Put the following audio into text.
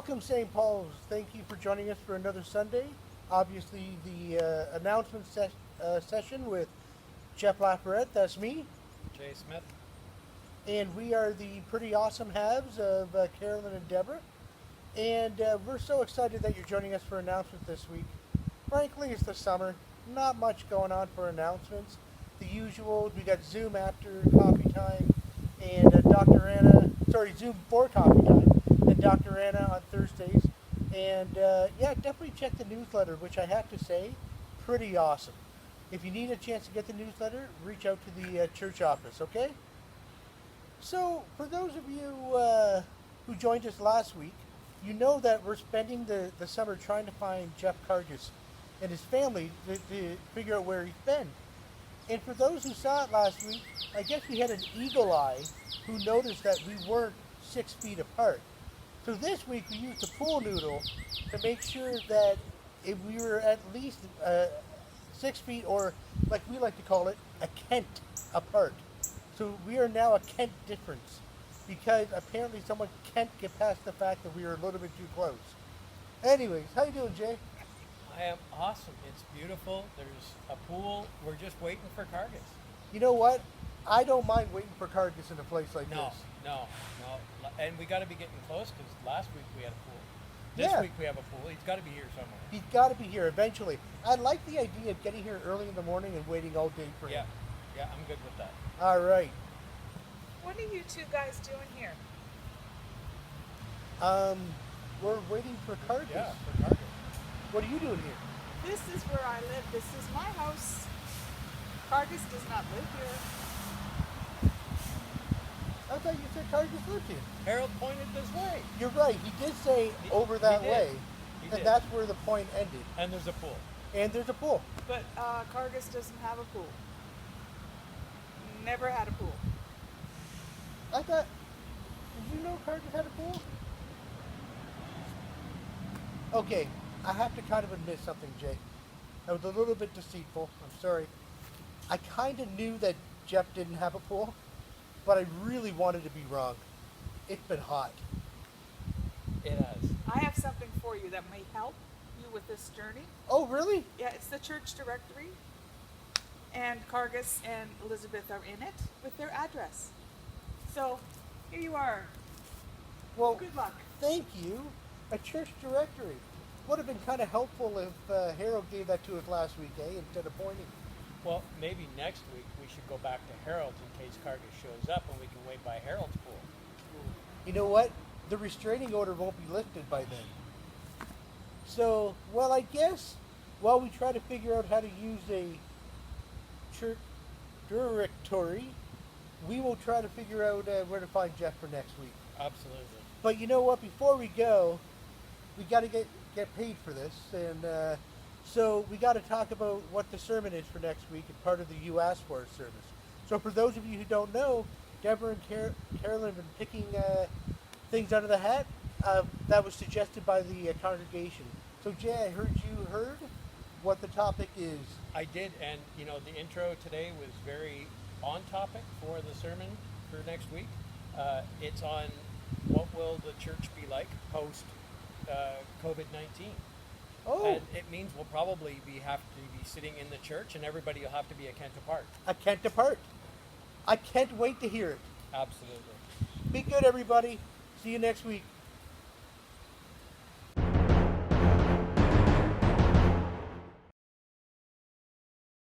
Welcome, St. Paul's. Thank you for joining us for another Sunday. Obviously, the announcement session with Jeff Lafayette, that's me, Jay Smith. and we are the pretty awesome halves of Carolyn and Deborah. And we're so excited that you're joining us for announcements this week. Frankly, it's the summer. Not much going on for announcements. The usual, we got Zoom after coffee time, and Zoom for coffee time, and Dr. Anna on Thursdays. And yeah, definitely check the newsletter, which I have to say, pretty awesome. If you need a chance to get the newsletter, reach out to the church office, okay? So, for those of you who joined us last week, you know that we're spending the summer trying to find Jeff Kargus and his family to figure out where he's been. And for those who saw it last week, I guess we had an eagle eye who noticed that we weren't 6 feet apart. So this week we used a pool noodle to make sure that if we were at least 6 feet, or like we like to call it, a Kent apart. So we are now a Kent difference because apparently someone can't get past the fact that we were a little bit too close. Anyways, how you doing, Jay? I am awesome. It's beautiful. There's a pool. We're just waiting for Kargus. You know what? I don't mind waiting for Kargus in a place like No, this. no. And we got to be getting close because last week we had a pool. This Yeah. week we have a pool. He's got to be here somewhere. He's got to be here eventually. I like the idea of getting here early in the morning and waiting all day for Yeah, him. yeah. I'm good with that. All right. What are you two guys doing here? We're waiting for Kargus. Yeah, for Kargus. What are you doing here? This is where I live. This is my house. Kargus does not live here. I thought you said Kargus lived here. Harold pointed this way, You're right. He did say over that he did. way, He and did. that's where the point ended. and there's a pool. And there's a pool. But Kargus doesn't have a pool. Never had a pool. I thought. Did you know Kargus had a pool? Okay, I have to kind of admit something, Jay. I was a little bit deceitful. I'm sorry. I kind of knew that Jeff didn't have a pool, but I really wanted to be wrong. It's been hot. It has. I have something for you that may help you with this journey. Oh, really? Yeah, it's the church directory. And Kargus and Elizabeth are in it with their address. So, here you are. Well, Good luck. thank you. A church directory. Would have been kind of helpful if Harold gave that to us last week, instead of pointing. Well, maybe next week we should go back to Harold's in case Kargus shows up and we can wait by Harold's pool. You know what? The restraining order won't be lifted by then. So, well, I guess while we try to figure out how to use a church directory, we will try to figure out where to find Jeff for next week. Absolutely. But you know what? Before we go, we got to get paid for this, and so we got to talk about what the sermon is for next week and part of the You Asked For It service. So for those of you who don't know, Deborah and Carolyn have been picking things out of the hat that was suggested by the congregation. So Jay, I heard you heard what the topic is. I did, and the intro today was very on topic for the sermon for next week. It's on what will the church be like post COVID-19. Oh, And it means we'll probably have to be sitting in the church, and everybody will have to be a Kent apart. I can't depart. I can't wait to hear it. Absolutely. Be good, everybody. See you next week.